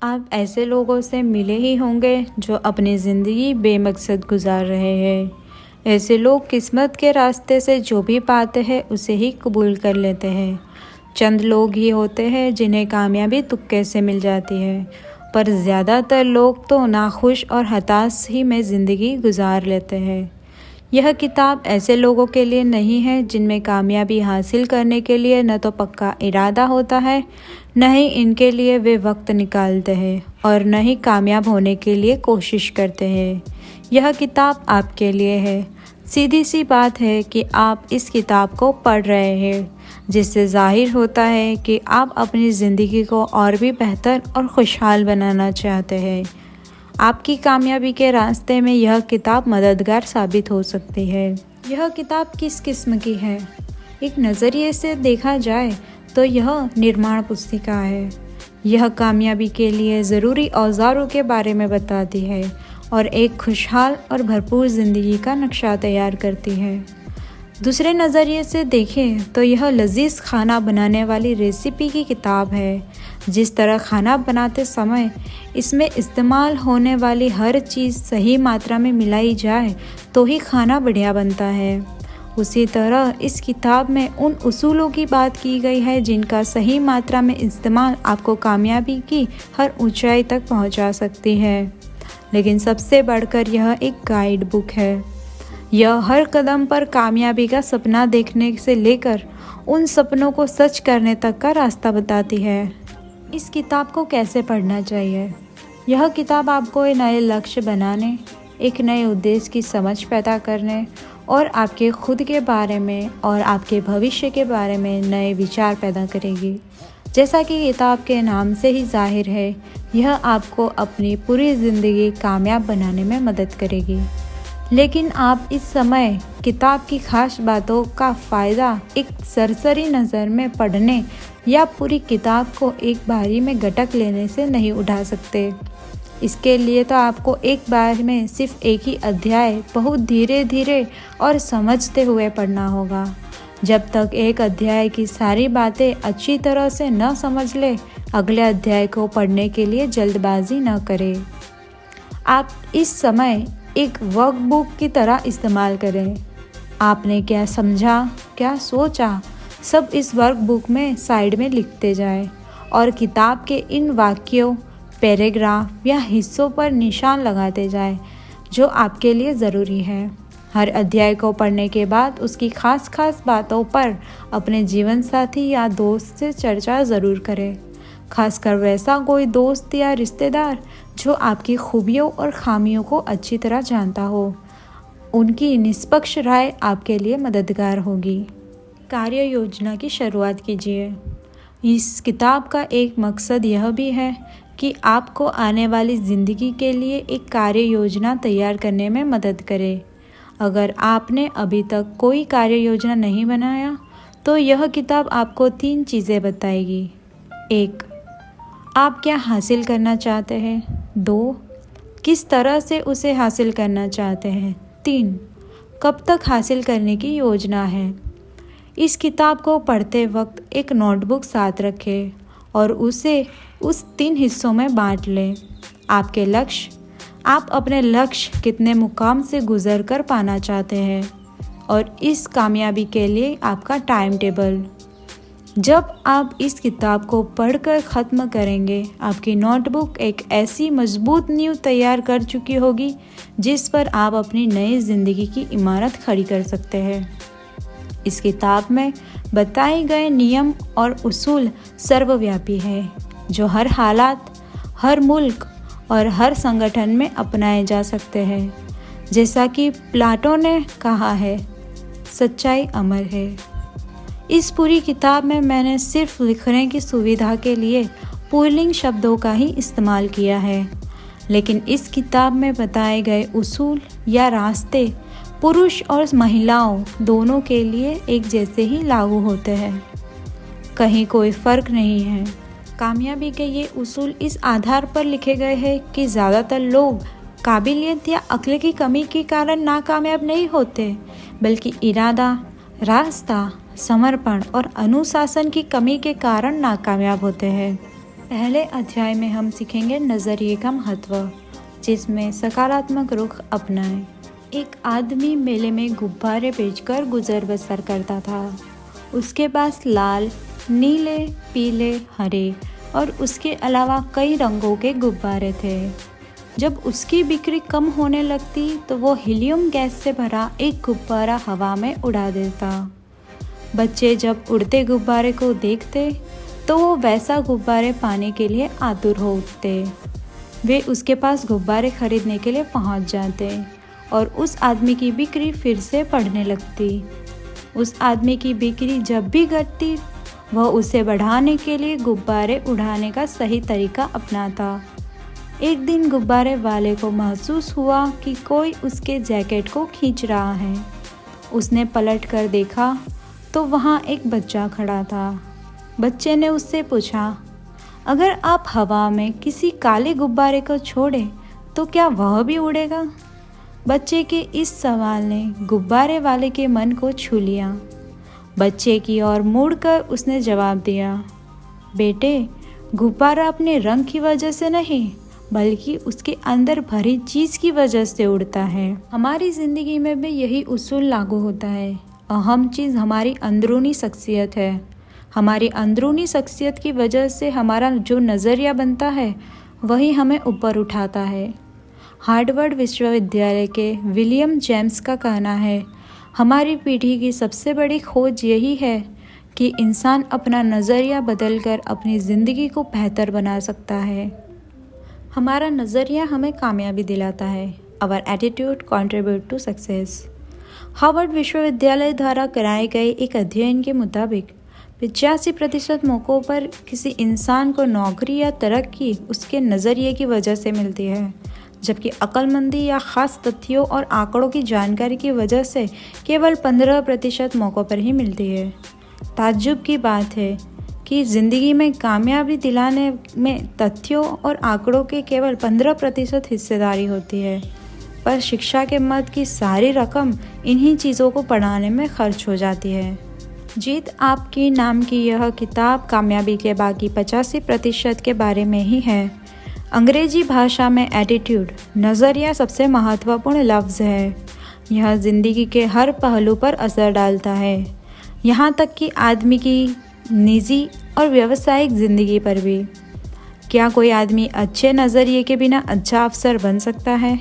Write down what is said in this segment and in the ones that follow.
आप ऐसे लोगों से मिले ही होंगे जो अपनी ज़िंदगी बेमकसद गुजार रहे हैं। ऐसे लोग किस्मत के रास्ते से जो भी पाते हैं उसे ही कबूल कर लेते हैं। चंद लोग ही होते हैं जिन्हें कामयाबी तुक्के से मिल जाती है, पर ज़्यादातर लोग तो नाखुश और हताश ही में ज़िंदगी गुजार लेते हैं। यह किताब ऐसे लोगों के लिए नहीं है जिनमें कामयाबी हासिल करने के लिए न तो पक्का इरादा होता है, न ही इनके लिए वे वक्त निकालते हैं और न ही कामयाब होने के लिए कोशिश करते हैं। यह किताब आपके लिए है। सीधी सी बात है कि आप इस किताब को पढ़ रहे हैं, जिससे ज़ाहिर होता है कि आप अपनी ज़िंदगी को और भी बेहतर और खुशहाल बनाना चाहते हैं। आपकी कामयाबी के रास्ते में यह किताब मददगार साबित हो सकती है। यह किताब किस किस्म की है? एक नज़रिए से देखा जाए तो यह निर्माण पुस्तिका है। यह कामयाबी के लिए ज़रूरी औजारों के बारे में बताती है और एक खुशहाल और भरपूर ज़िंदगी का नक्शा तैयार करती है। दूसरे नज़रिए से देखें तो यह लजीज खाना बनाने वाली रेसिपी की किताब है। जिस तरह खाना बनाते समय इसमें इस्तेमाल होने वाली हर चीज़ सही मात्रा में मिलाई जाए तो ही खाना बढ़िया बनता है, उसी तरह इस किताब में उन उसूलों की बात की गई है जिनका सही मात्रा में इस्तेमाल आपको कामयाबी की हर ऊंचाई तक पहुंचा सकती है। लेकिन सबसे बढ़कर यह एक गाइड बुक है। यह हर कदम पर कामयाबी का सपना देखने से लेकर उन सपनों को सच करने तक का रास्ता बताती है। इस किताब को कैसे पढ़ना चाहिए? यह किताब आपको एक नए लक्ष्य बनाने, एक नए उद्देश्य की समझ पैदा करने और आपके खुद के बारे में और आपके भविष्य के बारे में नए विचार पैदा करेगी। जैसा कि किताब के नाम से ही जाहिर है, यह आपको अपनी पूरी ज़िंदगी कामयाब बनाने में मदद करेगी। लेकिन आप इस समय किताब की खास बातों का फ़ायदा एक सरसरी नज़र में पढ़ने या पूरी किताब को एक बारी में गटक लेने से नहीं उठा सकते। इसके लिए तो आपको एक बार में सिर्फ एक ही अध्याय बहुत धीरे धीरे और समझते हुए पढ़ना होगा। जब तक एक अध्याय की सारी बातें अच्छी तरह से न समझ ले, अगले अध्याय को पढ़ने के लिए जल्दबाजी न करें। आप इस समय एक वर्कबुक की तरह इस्तेमाल करें। आपने क्या समझा, क्या सोचा, सब इस वर्कबुक में साइड में लिखते जाएं और किताब के इन वाक्यों, पैराग्राफ या हिस्सों पर निशान लगाते जाएं जो आपके लिए ज़रूरी है। हर अध्याय को पढ़ने के बाद उसकी खास बातों पर अपने जीवन साथी या दोस्त से चर्चा ज़रूर करें। खासकर वैसा कोई दोस्त या रिश्तेदार जो आपकी खूबियों और खामियों को अच्छी तरह जानता हो। उनकी निष्पक्ष राय आपके लिए मददगार होगी। कार्य योजना की शुरुआत कीजिए। इस किताब का एक मकसद यह भी है कि आपको आने वाली ज़िंदगी के लिए एक कार्य योजना तैयार करने में मदद करे। अगर आपने अभी तक कोई कार्य योजना नहीं बनाया तो यह किताब आपको 3 चीज़ें बताएगी। 1. आप क्या हासिल करना चाहते हैं? 2. किस तरह से उसे हासिल करना चाहते हैं? 3. कब तक हासिल करने की योजना है? इस किताब को पढ़ते वक्त एक नोटबुक साथ रखें और उसे उस 3 हिस्सों में बांट लें। आपके लक्ष्य, आप अपने लक्ष्य कितने मुकाम से गुजर कर पाना चाहते हैं, और इस कामयाबी के लिए आपका टाइम टेबल। जब आप इस किताब को पढ़कर ख़त्म करेंगे, आपकी नोटबुक एक ऐसी मजबूत नींव तैयार कर चुकी होगी जिस पर आप अपनी नई ज़िंदगी की इमारत खड़ी कर सकते हैं। इस किताब में बताए गए नियम और उसूल सर्वव्यापी हैं, जो हर हालात, हर मुल्क और हर संगठन में अपनाए जा सकते हैं। जैसा कि प्लाटो ने कहा है, सच्चाई अमर है। इस पूरी किताब में मैंने सिर्फ लिखने की सुविधा के लिए पुल्लिंग शब्दों का ही इस्तेमाल किया है, लेकिन इस किताब में बताए गए उसूल या रास्ते पुरुष और महिलाओं दोनों के लिए एक जैसे ही लागू होते हैं। कहीं कोई फ़र्क नहीं है। कामयाबी के ये उसूल इस आधार पर लिखे गए हैं कि ज़्यादातर लोग काबिलियत या अक्ल की कमी के कारण नाकामयाब नहीं होते, बल्कि इरादा, रास्ता, समर्पण और अनुशासन की कमी के कारण नाकामयाब होते हैं। पहले अध्याय में हम सीखेंगे नज़रिए का महत्व, जिसमें सकारात्मक रुख अपनाएं। एक आदमी मेले में गुब्बारे बेचकर गुजर बसर करता था। उसके पास लाल, नीले, पीले, हरे और उसके अलावा कई रंगों के गुब्बारे थे। जब उसकी बिक्री कम होने लगती तो वो हीलियम गैस से भरा एक गुब्बारा हवा में उड़ा देता। बच्चे जब उड़ते गुब्बारे को देखते तो वो वैसा गुब्बारे पाने के लिए आतुर हो उठते। वे उसके पास गुब्बारे खरीदने के लिए पहुंच जाते और उस आदमी की बिक्री फिर से बढ़ने लगती। उस आदमी की बिक्री जब भी घटती, वह उसे बढ़ाने के लिए गुब्बारे उड़ाने का सही तरीका अपनाता। एक दिन गुब्बारे वाले को महसूस हुआ कि कोई उसके जैकेट को खींच रहा है। उसने पलट कर देखा तो वहाँ एक बच्चा खड़ा था। बच्चे ने उससे पूछा, अगर आप हवा में किसी काले गुब्बारे को छोड़ें तो क्या वह भी उड़ेगा? बच्चे के इस सवाल ने गुब्बारे वाले के मन को छू लिया। बच्चे की ओर मुड़कर उसने जवाब दिया, बेटे, गुब्बारा अपने रंग की वजह से नहीं बल्कि उसके अंदर भरी चीज़ की वजह से उड़ता है। हमारी ज़िंदगी में भी यही उसूल लागू होता है। अहम चीज़ हमारी अंदरूनी शख्सियत है। हमारी अंदरूनी शख्सियत की वजह से हमारा जो नज़रिया बनता है वही हमें ऊपर उठाता है। हार्वर्ड विश्वविद्यालय के विलियम जेम्स का कहना है, हमारी पीढ़ी की सबसे बड़ी खोज यही है कि इंसान अपना नज़रिया बदलकर अपनी ज़िंदगी को बेहतर बना सकता है। हमारा नज़रिया हमें कामयाबी दिलाता है। Our attitude contribute to success. Harvard विश्वविद्यालय द्वारा कराए गए एक अध्ययन के मुताबिक 85% मौक़ों पर किसी इंसान को नौकरी या तरक्की उसके नज़रिए की वजह से मिलती है, जबकि अक्लमंदी या ख़ास तथ्यों और आंकड़ों की जानकारी की वजह से केवल 15% मौक़ों पर ही मिलती है। ताज्जुब की बात है कि ज़िंदगी में कामयाबी दिलाने में तथ्यों और आंकड़ों के केवल 15% हिस्सेदारी होती है, पर शिक्षा के मद की सारी रकम इन्हीं चीज़ों को पढ़ाने में खर्च हो जाती है। जीत आपकी नाम की यह किताब कामयाबी के बाकी 85% के बारे में ही है। अंग्रेजी भाषा में एटीट्यूड, नज़रिया सबसे महत्वपूर्ण लफ्ज़ है। यह ज़िंदगी के हर पहलू पर असर डालता है, यहाँ तक कि आदमी की निजी और व्यावसायिक ज़िंदगी पर भी। क्या कोई आदमी अच्छे नज़रिए के बिना अच्छा अफसर बन सकता है?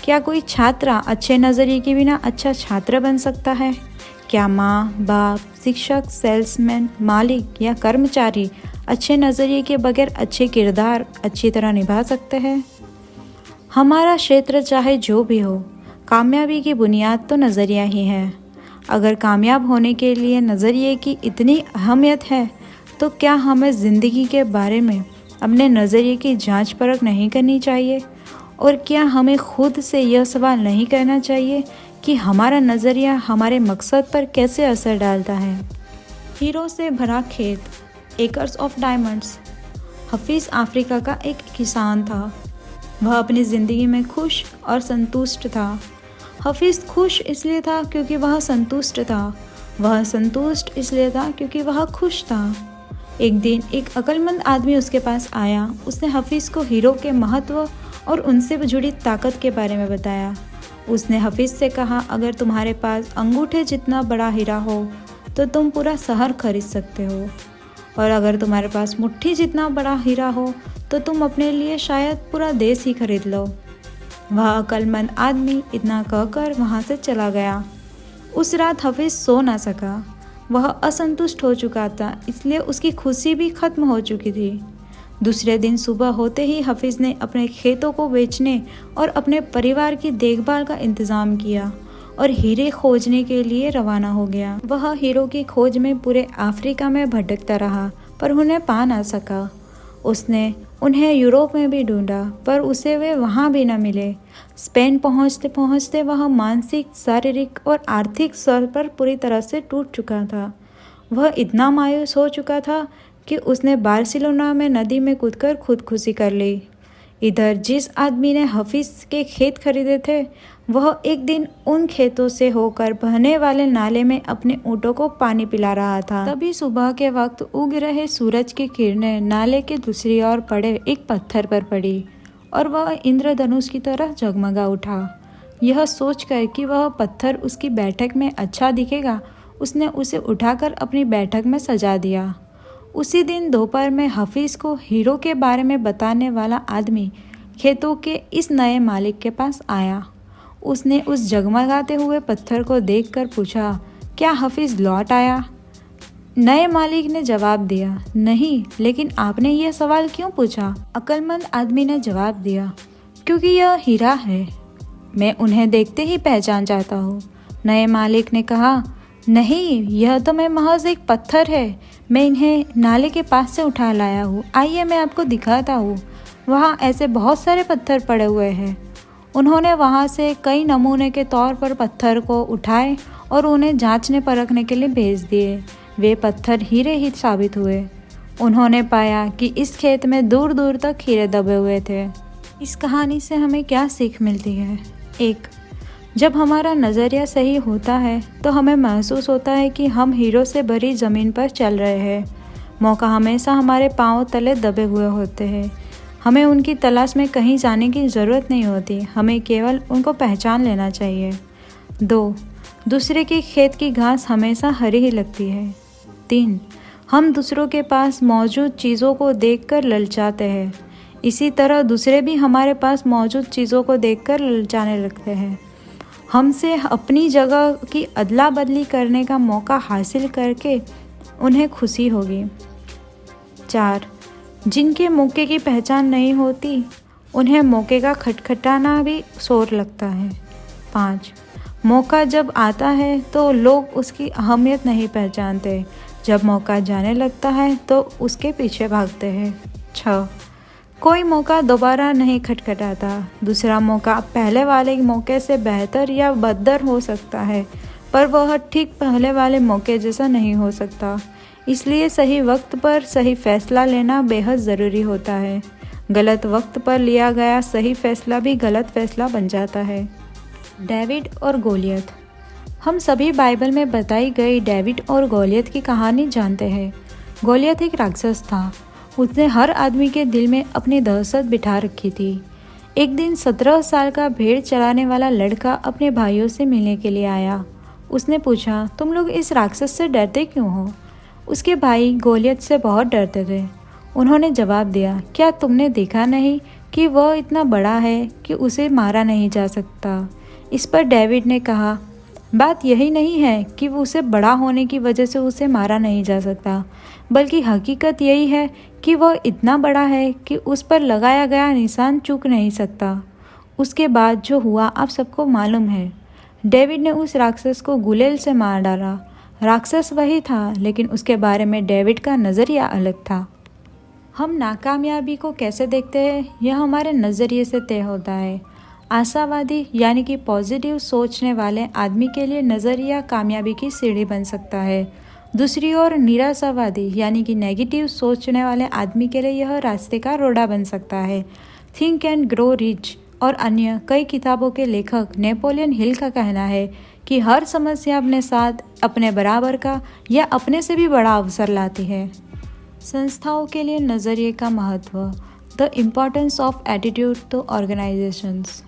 क्या कोई छात्रा अच्छे नज़रिए के बिना अच्छा छात्र बन सकता है? क्या माँ, बाप, शिक्षक, सेल्समैन, मालिक या कर्मचारी अच्छे नज़रिए के बगैर अच्छे किरदार अच्छी तरह निभा सकते हैं? हमारा क्षेत्र चाहे जो भी हो, कामयाबी की बुनियाद तो नज़रिया ही है। अगर कामयाब होने के लिए नज़रिए की इतनी अहमियत है तो क्या हमें ज़िंदगी के बारे में अपने नज़रिए की जांच परख नहीं करनी चाहिए? और क्या हमें खुद से यह सवाल नहीं करना चाहिए कि हमारा नज़रिया हमारे मकसद पर कैसे असर डालता है? हीरो से भरा खेत, acres of diamonds. Hafeez Africa का एक किसान था। वह अपनी ज़िंदगी में खुश और संतुष्ट था। हफीज़ खुश इसलिए था क्योंकि वह संतुष्ट था। वह संतुष्ट इसलिए था क्योंकि वह खुश था। एक दिन एक अक्लमंद आदमी उसके पास आया। उसने हफीज़ को हीरो के महत्व और उनसे जुड़ी ताकत के बारे में बताया। उसने हफीज़ से कहा, अगर तुम्हारे पास अंगूठे जितना बड़ा हीरा हो तो तुम पूरा शहर खरीद सकते हो, और अगर तुम्हारे पास मुट्ठी जितना बड़ा हीरा हो तो तुम अपने लिए शायद पूरा देश ही खरीद लो। वह अक्लमंद आदमी इतना कहकर वहाँ से चला गया। उस रात हफीज़ सो ना सका। वह असंतुष्ट हो चुका था, इसलिए उसकी खुशी भी खत्म हो चुकी थी। दूसरे दिन सुबह होते ही हफीज़ ने अपने खेतों को बेचने और अपने परिवार की देखभाल का इंतज़ाम किया और हीरे खोजने के लिए रवाना हो गया। वह हीरो की खोज में पूरे अफ्रीका में भटकता रहा, पर उन्हें पा ना सका। उसने उन्हें यूरोप में भी ढूंढा, पर उसे वे वहाँ भी न मिले। स्पेन पहुँचते पहुँचते वह मानसिक, शारीरिक और आर्थिक स्तर पर पूरी तरह से टूट चुका था। वह इतना मायूस हो चुका था कि उसने बार्सिलोना में नदी में कूदकर खुदकुशी कर ली। इधर जिस आदमी ने हफीज के खेत खरीदे थे वह एक दिन उन खेतों से होकर बहने वाले नाले में अपने ऊँटों को पानी पिला रहा था। तभी सुबह के वक्त उग रहे सूरज की किरणें नाले के दूसरी ओर पड़े एक पत्थर पर पड़ी और वह इंद्रधनुष की तरह जगमगा उठा। यह सोचकर कि वह पत्थर उसकी बैठक में अच्छा दिखेगा, उसने उसे उठाकर अपनी बैठक में सजा दिया। उसी दिन दोपहर में हफीज को हीरो के बारे में बताने वाला आदमी खेतों के इस नए मालिक के पास आया। उसने उस जगमगाते हुए पत्थर को देखकर पूछा, क्या हफीज लौट आया? नए मालिक ने जवाब दिया, नहीं, लेकिन आपने यह सवाल क्यों पूछा? अक्लमंद आदमी ने जवाब दिया, क्योंकि यह हीरा है, मैं उन्हें देखते ही पहचान जाता हूँ। नए मालिक ने कहा, नहीं, यह तो मैं महज एक पत्थर है, मैं इन्हें नाले के पास से उठा लाया हूँ, आइए मैं आपको दिखाता हूँ, वहाँ ऐसे बहुत सारे पत्थर पड़े हुए हैं। उन्होंने वहाँ से कई नमूने के तौर पर पत्थर को उठाए और उन्हें जांचने परखने के लिए भेज दिए। वे पत्थर हीरे ही साबित हुए। उन्होंने पाया कि इस खेत में दूर दूर तक हीरे दबे हुए थे। इस कहानी से हमें क्या सीख मिलती है? 1. जब हमारा नज़रिया सही होता है तो हमें महसूस होता है कि हम हीरो से भरी ज़मीन पर चल रहे हैं। मौका हमेशा हमारे पांव तले दबे हुए होते हैं। हमें उनकी तलाश में कहीं जाने की ज़रूरत नहीं होती, हमें केवल उनको पहचान लेना चाहिए। 2. दूसरे के खेत की घास हमेशा हरी ही लगती है। 3. हम दूसरों के पास मौजूद चीज़ों को देखकर ललचाते हैं, इसी तरह दूसरे भी हमारे पास मौजूद चीज़ों को देखकर ललचाने लगते हैं। हमसे अपनी जगह की अदला बदली करने का मौका हासिल करके उन्हें खुशी होगी। 4. जिनके मौके की पहचान नहीं होती उन्हें मौके का खटखटाना भी शोर लगता है। 5. मौका जब आता है तो लोग उसकी अहमियत नहीं पहचानते, जब मौका जाने लगता है तो उसके पीछे भागते हैं। 6. कोई मौका दोबारा नहीं खटखटाता, दूसरा मौका पहले वाले मौके से बेहतर या बदतर हो सकता है, पर वह ठीक पहले वाले मौके जैसा नहीं हो सकता। इसलिए सही वक्त पर सही फैसला लेना बेहद ज़रूरी होता है। गलत वक्त पर लिया गया सही फैसला भी गलत फैसला बन जाता है। डेविड और गोलियत। हम सभी बाइबल में बताई गई डेविड और गोलियत की कहानी जानते हैं। गोलियत एक राक्षस था। उसने हर आदमी के दिल में अपनी दहशत बिठा रखी थी। एक दिन 17 साल का भेड़ चराने वाला लड़का अपने भाइयों से मिलने के लिए आया। उसने पूछा, तुम लोग इस राक्षस से डरते क्यों हो? उसके भाई गोलियत से बहुत डरते थे। उन्होंने जवाब दिया, क्या तुमने देखा नहीं कि वह इतना बड़ा है कि उसे मारा नहीं जा सकता? इस पर डेविड ने कहा, बात यही नहीं है कि वो उसे बड़ा होने की वजह से उसे मारा नहीं जा सकता, बल्कि हकीकत यही है कि वह इतना बड़ा है कि उस पर लगाया गया निशान चूक नहीं सकता। उसके बाद जो हुआ आप सबको मालूम है। डेविड ने उस राक्षस को गुलेल से मार डाला। राक्षस वही था, लेकिन उसके बारे में डेविड का नज़रिया अलग था। हम नाकामयाबी को कैसे देखते हैं यह हमारे नज़रिए से तय होता है। आशावादी यानी कि पॉजिटिव सोचने वाले आदमी के लिए नज़रिया कामयाबी की सीढ़ी बन सकता है। दूसरी ओर निराशावादी यानी कि नेगेटिव सोचने वाले आदमी के लिए यह रास्ते का रोड़ा बन सकता है। थिंक एंड ग्रो रिच और अन्य कई किताबों के लेखक नेपोलियन हिल का कहना है कि हर समस्या अपने साथ अपने बराबर का या अपने से भी बड़ा अवसर लाती है। संस्थाओं के लिए नज़रिए का महत्व। The importance of attitude to organisations.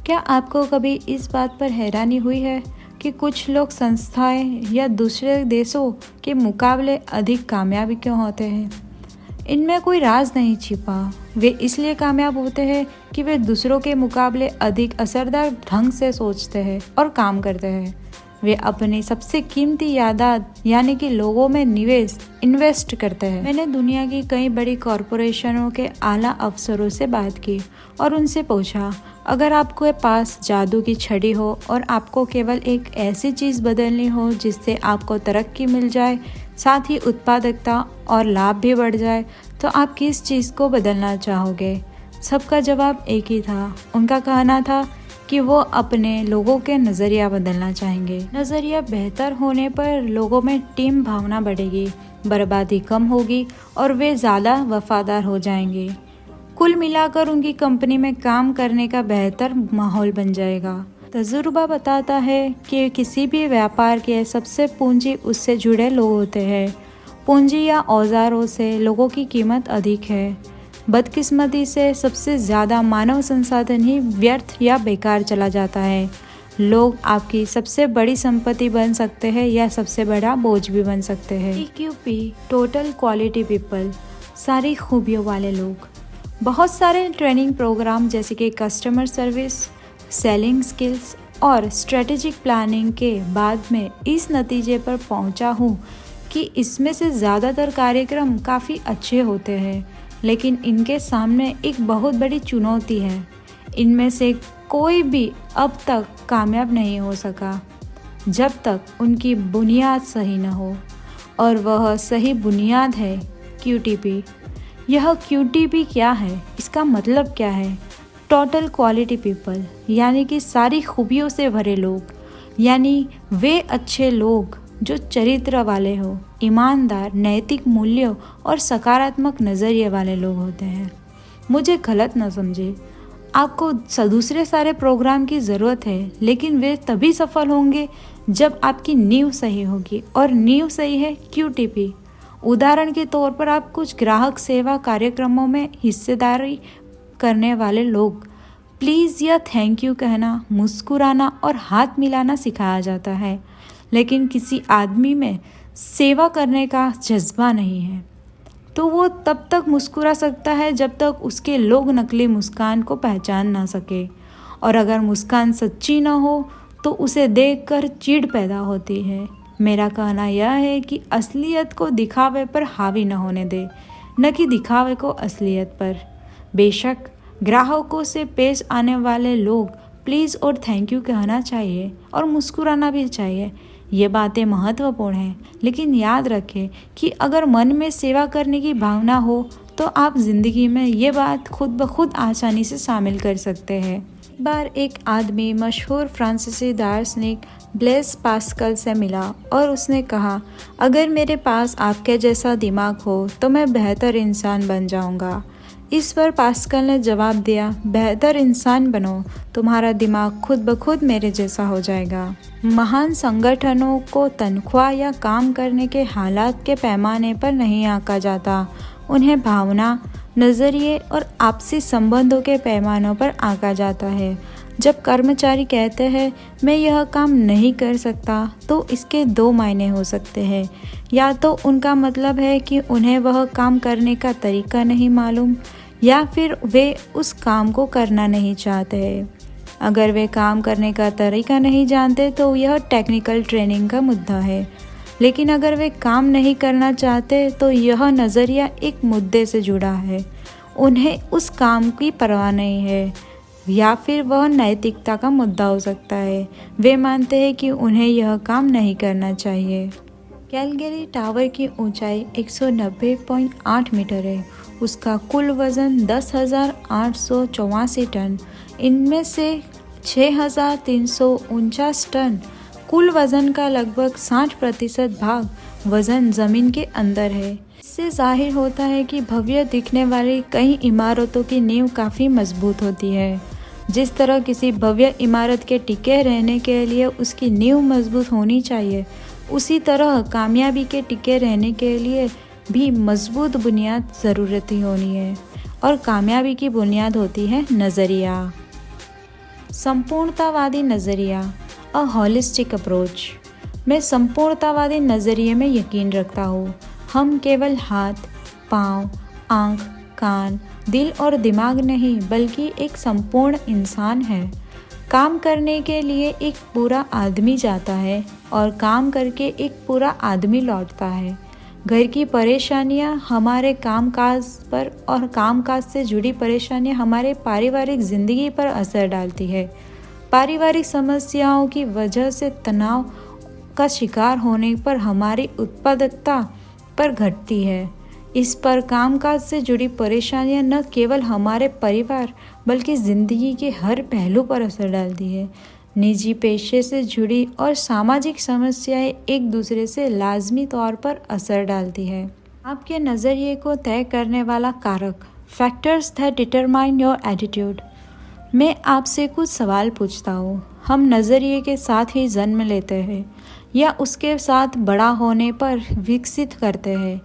क्या आपको कभी इस बात पर हैरानी हुई है कि कुछ लोग संस्थाएं या दूसरे देशों के मुकाबले अधिक कामयाब क्यों होते हैं? इनमें कोई राज नहीं छिपा। वे इसलिए कामयाब होते हैं कि वे दूसरों के मुकाबले अधिक असरदार ढंग से सोचते हैं और काम करते हैं। वे अपनी सबसे कीमती यादात यानी कि लोगों में इन्वेस्ट करते हैं। मैंने दुनिया की कई बड़ी कॉरपोरेशनों के आला अफसरों से बात की और उनसे पूछा, अगर आपके पास जादू की छड़ी हो और आपको केवल एक ऐसी चीज़ बदलनी हो जिससे आपको तरक्की मिल जाए, साथ ही उत्पादकता और लाभ भी बढ़ जाए, तो आप किस चीज़ को बदलना चाहोगे? सबका जवाब एक ही था। उनका कहना था कि वो अपने लोगों के नज़रिया बदलना चाहेंगे। नज़रिया बेहतर होने पर लोगों में टीम भावना बढ़ेगी, बर्बादी कम होगी और वे ज़्यादा वफादार हो जाएंगे। कुल मिलाकर उनकी कंपनी में काम करने का बेहतर माहौल बन जाएगा। तजुर्बा बताता है कि किसी भी व्यापार के सबसे पूंजी उससे जुड़े लोग होते हैं। पूंजी या औजारों से लोगों की कीमत अधिक है। बदकिस्मती से सबसे ज़्यादा मानव संसाधन ही व्यर्थ या बेकार चला जाता है। लोग आपकी सबसे बड़ी संपत्ति बन सकते हैं या सबसे बड़ा बोझ भी बन सकते हैं। TQP टोटल क्वालिटी पीपल, सारी खूबियों वाले लोग। बहुत सारे ट्रेनिंग प्रोग्राम जैसे कि कस्टमर सर्विस, सेलिंग स्किल्स और स्ट्रेटेजिक प्लानिंग के बाद में इस नतीजे पर पहुंचा हूं कि इसमें से ज़्यादातर कार्यक्रम काफ़ी अच्छे होते हैं, लेकिन इनके सामने एक बहुत बड़ी चुनौती है। इनमें से कोई भी अब तक कामयाब नहीं हो सका जब तक उनकी बुनियाद सही न हो, और वह सही बुनियाद है QTP। यह QTP क्या है, इसका मतलब क्या है? टोटल क्वालिटी पीपल यानी कि सारी खूबियों से भरे लोग, यानी वे अच्छे लोग जो चरित्र वाले हो, ईमानदार, नैतिक मूल्यों और सकारात्मक नज़रिए वाले लोग होते हैं। मुझे गलत न समझे, आपको दूसरे सारे प्रोग्राम की ज़रूरत है, लेकिन वे तभी सफल होंगे जब आपकी नींव सही होगी, और नींव सही है QTP। उदाहरण के तौर पर आप कुछ ग्राहक सेवा कार्यक्रमों में हिस्सेदारी करने वाले लोग, प्लीज़ या थैंक यू कहना, मुस्कुराना और हाथ मिलाना सिखाया जाता है, लेकिन किसी आदमी में सेवा करने का जज्बा नहीं है तो वो तब तक मुस्कुरा सकता है जब तक उसके लोग नकली मुस्कान को पहचान ना सके, और अगर मुस्कान सच्ची ना हो तो उसे देखकर चिढ़ पैदा होती है। मेरा कहना यह है कि असलियत को दिखावे पर हावी न होने दे, न कि दिखावे को असलियत पर। बेशक ग्राहकों से पेश आने वाले लोग प्लीज़ और थैंक यू कहना चाहिए और मुस्कुराना भी चाहिए, ये बातें महत्वपूर्ण हैं, लेकिन याद रखें कि अगर मन में सेवा करने की भावना हो तो आप ज़िंदगी में ये बात खुद ब खुद आसानी से शामिल कर सकते हैं। एक बार एक आदमी मशहूर फ्रांसीसी दार्शनिक ब्लेस पास्कल से मिला और उसने कहा, अगर मेरे पास आपके जैसा दिमाग हो तो मैं बेहतर इंसान बन जाऊंगा। इस पर पास्कल ने जवाब दिया, बेहतर इंसान बनो, तुम्हारा दिमाग खुद ब खुद मेरे जैसा हो जाएगा। महान संगठनों को तनख्वाह या काम करने के हालात के पैमाने पर नहीं आंका जाता, उन्हें भावना, नज़रिए और आपसी संबंधों के पैमानों पर आंका जाता है। जब कर्मचारी कहते हैं मैं यह काम नहीं कर सकता, तो इसके दो मायने हो सकते हैं। या तो उनका मतलब है कि उन्हें वह काम करने का तरीका नहीं मालूम, या फिर वे उस काम को करना नहीं चाहते। अगर वे काम करने का तरीका नहीं जानते तो यह टेक्निकल ट्रेनिंग का मुद्दा है, लेकिन अगर वे काम नहीं करना चाहते तो यह नज़रिया एक मुद्दे से जुड़ा है। उन्हें उस काम की परवाह नहीं है, या फिर वह नैतिकता का मुद्दा हो सकता है। वे मानते हैं कि उन्हें यह काम नहीं करना चाहिए। कैलगरी टावर की ऊंचाई 190.8 मीटर है। उसका कुल वज़न 10,884 टन, इनमें से 6,349 टन कुल वज़न का लगभग 60% भाग वज़न ज़मीन के अंदर है। इससे जाहिर होता है कि भव्य दिखने वाली कई इमारतों की नींव काफ़ी मजबूत होती है। जिस तरह किसी भव्य इमारत के टिके रहने के लिए उसकी नींव मजबूत होनी चाहिए, उसी तरह कामयाबी के टिके रहने के लिए भी मजबूत बुनियाद ज़रूरत ही होनी है, और कामयाबी की बुनियाद होती है नज़रिया। संपूर्णतावादी नज़रिया, अ होलिस्टिक अप्रोच। मैं संपूर्णतावादी नज़रिए में यकीन रखता हूँ। हम केवल हाथ, पाँव, आँख, कान, दिल और दिमाग नहीं, बल्कि एक संपूर्ण इंसान है। काम करने के लिए एक पूरा आदमी जाता है और काम करके एक पूरा आदमी लौटता है। घर की परेशानियां हमारे कामकाज पर और कामकाज से जुड़ी परेशानियां हमारे पारिवारिक ज़िंदगी पर असर डालती है। पारिवारिक समस्याओं की वजह से तनाव का शिकार होने पर हमारी उत्पादकता पर घटती है। इस पर कामकाज से जुड़ी परेशानियां न केवल हमारे परिवार बल्कि ज़िंदगी के हर पहलू पर असर डालती है। निजी पेशे से जुड़ी और सामाजिक समस्याएं एक दूसरे से लाजमी तौर पर असर डालती है। आपके नज़रिए को तय करने वाला कारक factors that determine your attitude. मैं आपसे कुछ सवाल पूछता हूँ। हम नज़रिए के साथ ही जन्म लेते हैं या उसके साथ बड़ा होने पर विकसित करते हैं?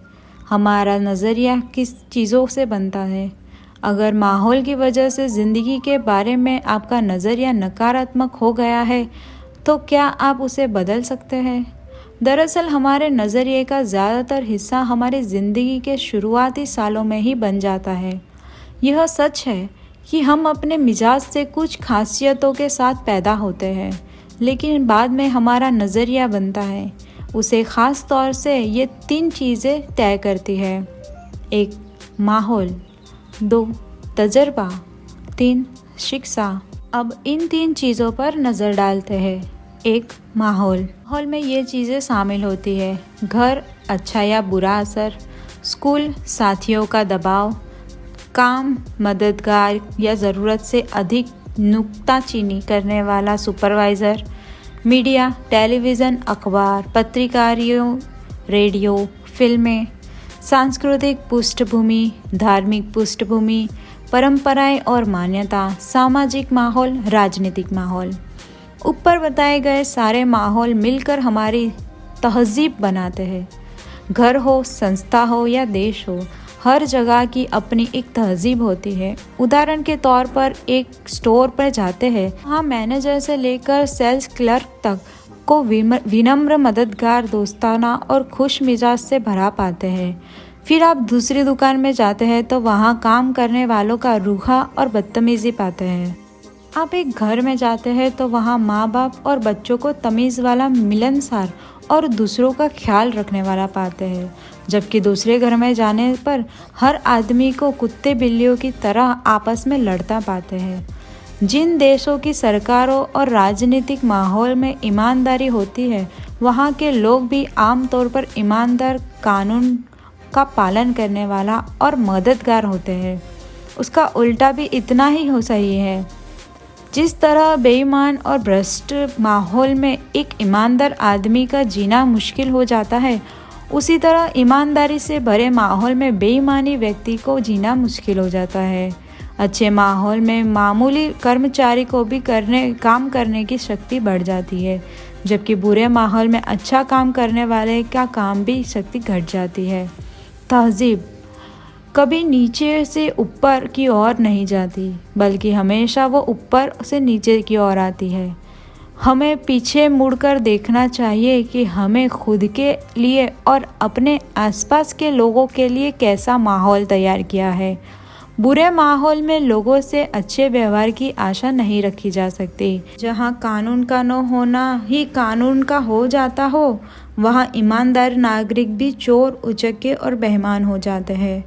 हमारा नज़रिया किस चीज़ों से बनता है? अगर माहौल की वजह से ज़िंदगी के बारे में आपका नज़रिया नकारात्मक हो गया है तो क्या आप उसे बदल सकते हैं? दरअसल हमारे नज़रिए का ज़्यादातर हिस्सा हमारी ज़िंदगी के शुरुआती सालों में ही बन जाता है। यह सच है कि हम अपने मिजाज से कुछ खासियतों के साथ पैदा होते हैं, लेकिन बाद में हमारा नज़रिया बनता है। उसे ख़ास तौर से ये 3 चीज़ें तय करती है। 1. माहौल, 2. तजर्बा, 3. शिक्षा। अब इन 3 चीज़ों पर नज़र डालते हैं। 1. माहौल में ये चीज़ें शामिल होती है: घर, अच्छा या बुरा असर; स्कूल, साथियों का दबाव; काम, मददगार या ज़रूरत से अधिक नुक्ताचीनी करने वाला सुपरवाइज़र; मीडिया, टेलीविज़न, अखबार, पत्रिकारियों, रेडियो, फिल्में; सांस्कृतिक पृष्ठभूमि, धार्मिक पृष्ठभूमि, परंपराएं और मान्यता; सामाजिक माहौल, राजनीतिक माहौल। ऊपर बताए गए सारे माहौल मिलकर हमारी तहज़ीब बनाते हैं। घर हो, संस्था हो या देश हो, हर जगह की अपनी एक तहज़ीब होती है। उदाहरण के तौर पर एक स्टोर पर जाते हैं, वहाँ मैनेजर से लेकर सेल्स क्लर्क तक को विनम्र, मददगार, दोस्ताना और खुश मिजाज से भरा पाते हैं। फिर आप दूसरी दुकान में जाते हैं तो वहाँ काम करने वालों का रूखा और बदतमीज़ी पाते हैं। आप एक घर में जाते हैं तो वहाँ माँ बाप और बच्चों को तमीज़ वाला, मिलनसार और दूसरों का ख्याल रखने वाला पाते हैं, जबकि दूसरे घर में जाने पर हर आदमी को कुत्ते बिल्लियों की तरह आपस में लड़ता पाते हैं। जिन देशों की सरकारों और राजनीतिक माहौल में ईमानदारी होती है, वहाँ के लोग भी आमतौर पर ईमानदार, कानून का पालन करने वाला और मददगार होते हैं। उसका उल्टा भी इतना ही हो सही है। जिस तरह बेईमान और भ्रष्ट माहौल में एक ईमानदार आदमी का जीना मुश्किल हो जाता है, उसी तरह ईमानदारी से भरे माहौल में बेईमानी व्यक्ति को जीना मुश्किल हो जाता है। अच्छे माहौल में मामूली कर्मचारी को भी काम करने की शक्ति बढ़ जाती है, जबकि बुरे माहौल में अच्छा काम करने वाले का काम भी शक्ति घट जाती है। तहज़ीब कभी नीचे से ऊपर की ओर नहीं जाती, बल्कि हमेशा वो ऊपर से नीचे की ओर आती है। हमें पीछे मुड़कर देखना चाहिए कि हमें खुद के लिए और अपने आसपास के लोगों के लिए कैसा माहौल तैयार किया है। बुरे माहौल में लोगों से अच्छे व्यवहार की आशा नहीं रखी जा सकती। जहाँ कानून का न होना ही कानून का हो जाता हो, वहाँ ईमानदार नागरिक भी चोर, उचक्के और बेईमान हो जाते हैं।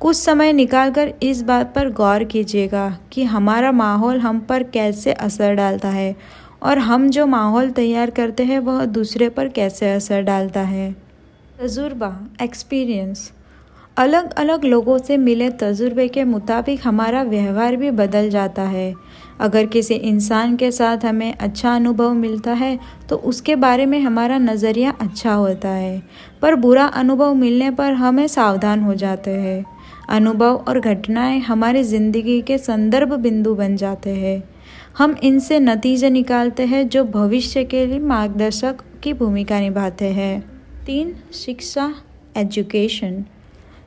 कुछ समय निकालकर इस बात पर गौर कीजिएगा कि हमारा माहौल हम पर कैसे असर डालता है और हम जो माहौल तैयार करते हैं वह दूसरे पर कैसे असर डालता है। तजुर्बा, एक्सपीरियंस। अलग अलग लोगों से मिले तजुर्बे के मुताबिक हमारा व्यवहार भी बदल जाता है। अगर किसी इंसान के साथ हमें अच्छा अनुभव मिलता है तो उसके बारे में हमारा नज़रिया अच्छा होता है, पर बुरा अनुभव मिलने पर हमें सावधान हो जाते हैं। अनुभव और घटनाएं हमारी ज़िंदगी के संदर्भ बिंदु बन जाते हैं। हम इनसे नतीजे निकालते हैं जो भविष्य के लिए मार्गदर्शक की भूमिका निभाते हैं। 3. शिक्षा, एजुकेशन।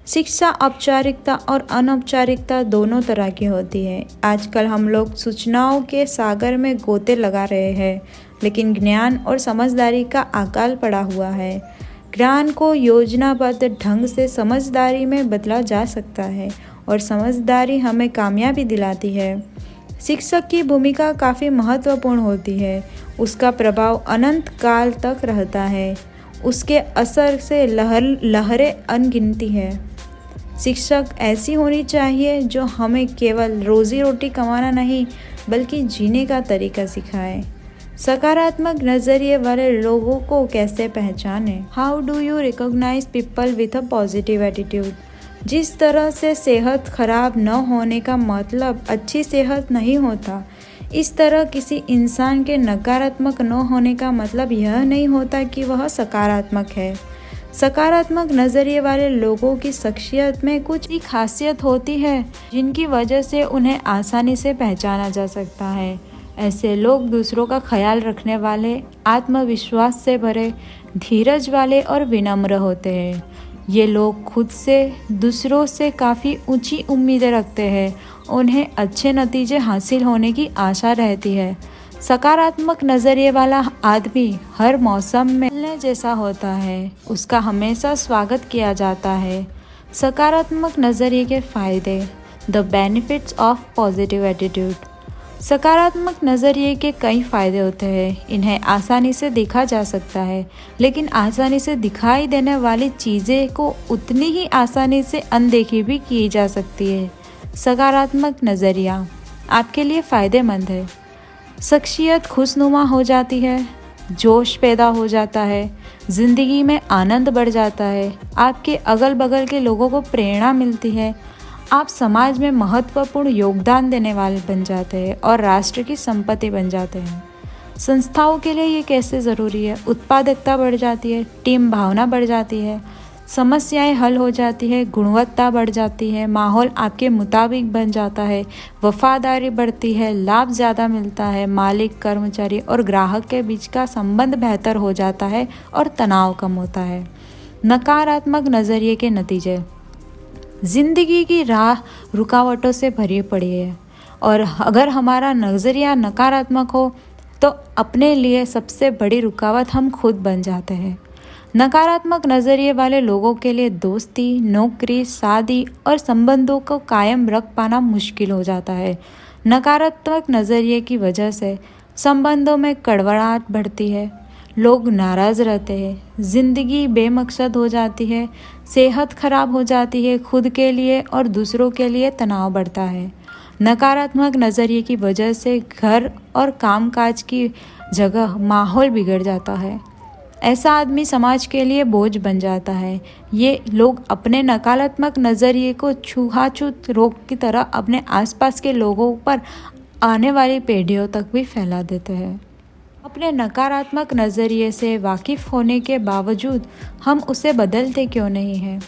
शिक्षा औपचारिकता और अनौपचारिकता दोनों तरह की होती है। आजकल हम लोग सूचनाओं के सागर में गोते लगा रहे हैं, लेकिन ज्ञान और समझदारी का अकाल पड़ा हुआ है। ज्ञान को योजनाबद्ध ढंग से समझदारी में बदला जा सकता है और समझदारी हमें कामयाबी दिलाती है। शिक्षक की भूमिका काफ़ी महत्वपूर्ण होती है। उसका प्रभाव अनंत काल तक रहता है। उसके असर से लहरें अनगिनती है। शिक्षक ऐसी होनी चाहिए जो हमें केवल रोजी रोटी कमाना नहीं बल्कि जीने का तरीका सिखाए। सकारात्मक नज़रिए वाले लोगों को कैसे पहचानें? How do you recognise people with a positive attitude? जिस तरह से सेहत खराब न होने का मतलब अच्छी सेहत नहीं होता, इस तरह किसी इंसान के नकारात्मक न होने का मतलब यह नहीं होता कि वह सकारात्मक है। सकारात्मक नज़रिए वाले लोगों की शख्सियत में कुछ ही खासियत होती है जिनकी वजह से उन्हें आसानी से पहचाना जा सकता है। ऐसे लोग दूसरों का ख्याल रखने वाले, आत्मविश्वास से भरे, धीरज वाले और विनम्र होते हैं। ये लोग खुद से, दूसरों से काफ़ी ऊंची उम्मीदें रखते हैं। उन्हें अच्छे नतीजे हासिल होने की आशा रहती है। सकारात्मक नज़रिए वाला आदमी हर मौसम में मिलने जैसा होता है, उसका हमेशा स्वागत किया जाता है। सकारात्मक नज़रिए के फ़ायदे, the benefits of positive attitude. सकारात्मक नज़रिए के कई फ़ायदे होते हैं। इन्हें आसानी से देखा जा सकता है, लेकिन आसानी से दिखाई देने वाली चीज़ें को उतनी ही आसानी से अनदेखी भी की जा सकती है। सकारात्मक नज़रिया आपके लिए फ़ायदेमंद है। शख्सियत खुशनुमा हो जाती है, जोश पैदा हो जाता है, ज़िंदगी में आनंद बढ़ जाता है, आपके अगल बगल के लोगों को प्रेरणा मिलती है, आप समाज में महत्वपूर्ण योगदान देने वाले बन जाते हैं और राष्ट्र की संपत्ति बन जाते हैं। संस्थाओं के लिए ये कैसे ज़रूरी है? उत्पादकता बढ़ जाती है, टीम भावना बढ़ जाती है, समस्याएं हल हो जाती है, गुणवत्ता बढ़ जाती है, माहौल आपके मुताबिक बन जाता है, वफादारी बढ़ती है, लाभ ज़्यादा मिलता है, मालिक, कर्मचारी और ग्राहक के बीच का संबंध बेहतर हो जाता है और तनाव कम होता है। नकारात्मक नज़रिए के नतीजे, ज़िंदगी की राह रुकावटों से भरी पड़ी है और अगर हमारा नज़रिया नकारात्मक हो तो अपने लिए सबसे बड़ी रुकावट हम खुद बन जाते हैं। नकारात्मक नज़रिए वाले लोगों के लिए दोस्ती, नौकरी, शादी और संबंधों को कायम रख पाना मुश्किल हो जाता है। नकारात्मक नज़रिए की वजह से संबंधों में कड़वाहट बढ़ती है, लोग नाराज़ रहते हैं, ज़िंदगी बेमकसद हो जाती है, सेहत खराब हो जाती है, खुद के लिए और दूसरों के लिए तनाव बढ़ता है। नकारात्मक नज़रिए की वजह से घर और कामकाज की जगह माहौल बिगड़ जाता है। ऐसा आदमी समाज के लिए बोझ बन जाता है। ये लोग अपने नकारात्मक नज़रिए को छुआछूत रोग की तरह अपने आसपास के लोगों पर आने वाली पीढ़ियों तक भी फैला देते हैं। अपने नकारात्मक नज़रिए से वाकिफ़ होने के बावजूद हम उसे बदलते क्यों नहीं हैं?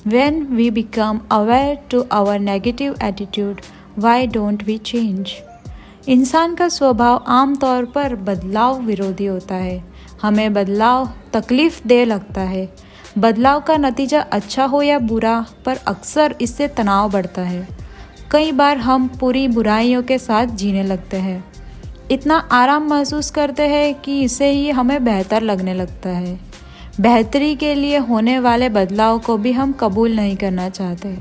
When we become aware to our negative attitude, why don't we change? इंसान का स्वभाव आमतौर पर बदलाव विरोधी होता है। हमें बदलाव तकलीफ़ दे लगता है। बदलाव का नतीजा अच्छा हो या बुरा, पर अक्सर इससे तनाव बढ़ता है। कई बार हम पूरी बुराइयों के साथ जीने लगते हैं, इतना आराम महसूस करते हैं कि इसे ही हमें बेहतर लगने लगता है। बेहतरी के लिए होने वाले बदलाव को भी हम कबूल नहीं करना चाहते,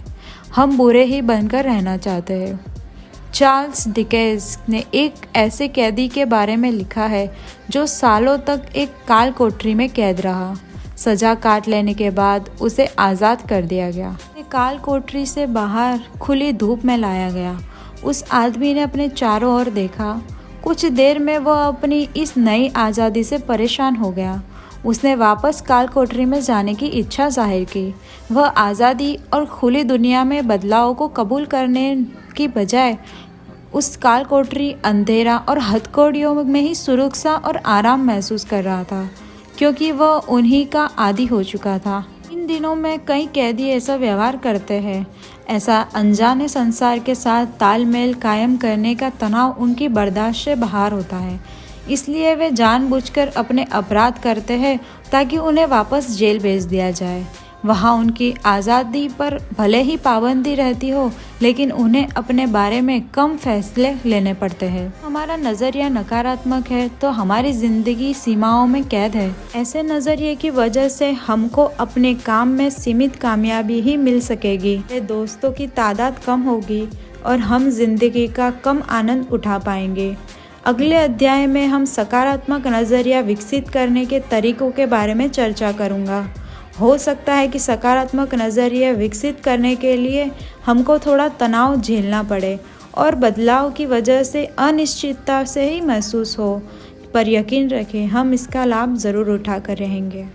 हम बुरे ही बनकर रहना चाहते हैं। चार्ल्स डिकेंस ने एक ऐसे कैदी के बारे में लिखा है जो सालों तक एक काल कोठरी में कैद रहा। सज़ा काट लेने के बाद उसे आज़ाद कर दिया गया। काल कोठरी से बाहर खुली धूप में लाया गया। उस आदमी ने अपने चारों ओर देखा। कुछ देर में वह अपनी इस नई आज़ादी से परेशान हो गया। उसने वापस काल कोठरी में जाने की इच्छा जाहिर की। वह आज़ादी और खुली दुनिया में बदलाव को कबूल करने की बजाय उस काल कोठरी, अंधेरा और हथकड़ियों में ही सुरक्षा और आराम महसूस कर रहा था, क्योंकि वह उन्हीं का आदी हो चुका था। इन दिनों में कई कैदी ऐसा व्यवहार करते हैं। ऐसा अनजाने संसार के साथ तालमेल कायम करने का तनाव उनकी बर्दाश्त से बाहर होता है। इसलिए वे जानबूझकर अपने अपराध करते हैं ताकि उन्हें वापस जेल भेज दिया जाए। वहाँ उनकी आज़ादी पर भले ही पाबंदी रहती हो, लेकिन उन्हें अपने बारे में कम फैसले लेने पड़ते हैं। हमारा नज़रिया नकारात्मक है तो हमारी ज़िंदगी सीमाओं में कैद है। ऐसे नज़रिए की वजह से हमको अपने काम में सीमित कामयाबी ही मिल सकेगी, दोस्तों की तादाद कम होगी और हम जिंदगी का कम आनंद उठा पाएंगे। अगले अध्याय में हम सकारात्मक नज़रिया विकसित करने के तरीकों के बारे में चर्चा करूँगा। हो सकता है कि सकारात्मक नज़रिया विकसित करने के लिए हमको थोड़ा तनाव झेलना पड़े और बदलाव की वजह से अनिश्चितता से ही महसूस हो, पर यकीन रखें हम इसका लाभ ज़रूर उठा कर रहेंगे।